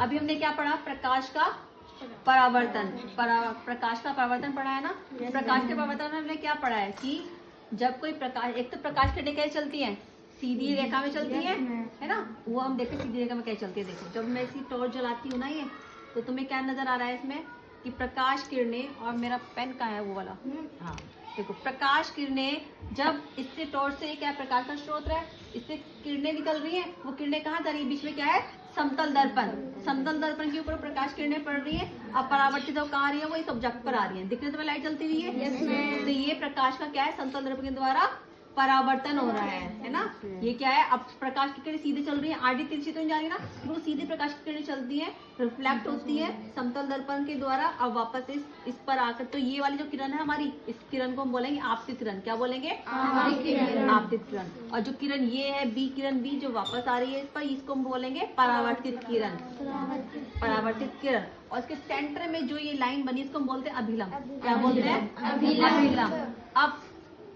अभी हमने क्या पढ़ा? प्रकाश का परावर्तन। प्रकाश का परावर्तन पढ़ा है ना। प्रकाश के परावर्तन में हमने क्या पढ़ा है कि जब कोई प्रकाश, एक तो प्रकाश किरणें कैसे चलती हैं? सीधी रेखा में चलती है ना। वो हम देखें सीधी रेखा में कैसे चलती है। देखो जब मैं इसी टॉर्च जलाती हूँ ना, ये तो तुम्हें क्या नजर आ रहा है इसमें कि प्रकाश किरणें, और मेरा पेन कहाँ है वो वाला, हाँ देखो प्रकाश किरणें जब इससे टॉर्च से, क्या प्रकाश का स्रोत है, इससे किरणें निकल रही हैं। वो किरणें कहाँ जा रही है? बीच में क्या है? समतल दर्पण। समतल दर्पण के ऊपर प्रकाश किरणें पड़ रही है। अब परावर्तित कहाँ आ रही है? वो इस ऑब्जेक्ट पर आ रही है। दिख रही है तुम्हें लाइट जलती हुई है? तो ये प्रकाश का क्या है? समतल दर्पण के द्वारा परावर्तन हो रहा है ना। ये क्या है? अब प्रकाश की किरणें सीधे चल रही है, आधी तिरछी तो नहीं जा रही ना, वो सीधे प्रकाश की किरणें चलती हैं, रिफ्लेक्ट होती है समतल दर्पण के द्वारा, अब वापस इस पर आकर, तो ये वाली जो किरण है हमारी, इस किरण को हम बोलेंगे आपतित किरण। क्या बोलेंगे? आपतित किरण। और जो किरण ये है बी किरण, बी जो वापस आ रही है इस पर, इसको हम बोलेंगे परावर्तित किरण। परावर्तित किरण। और इसके सेंटर में जो ये लाइन बनी इसको हम बोलते हैं अभिलंब। क्या बोलते हैं? अभिलंब। अब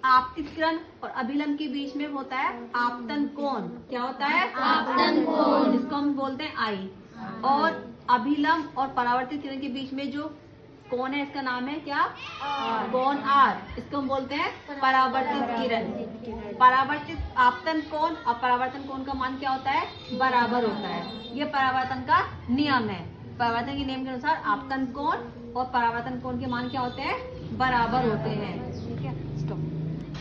आपतित किरण और अभिलंब के बीच में होता है आपतन कोण। क्या होता है? आपतन कोण, जिसको हम बोलते हैं आई। और अभिलंब और परावर्तित किरण के बीच में जो कोण है इसका नाम है क्या? कोण आर। इसको हम बोलते हैं परावर्तित किरण। परावर्तित आपतन कोण और परावर्तन कोण का मान क्या होता है? बराबर होता है। ये परावर्तन का नियम है। परावर्तन के नियम के अनुसार आपतन कोण और परावर्तन कोण के मान क्या होते हैं? बराबर होते हैं।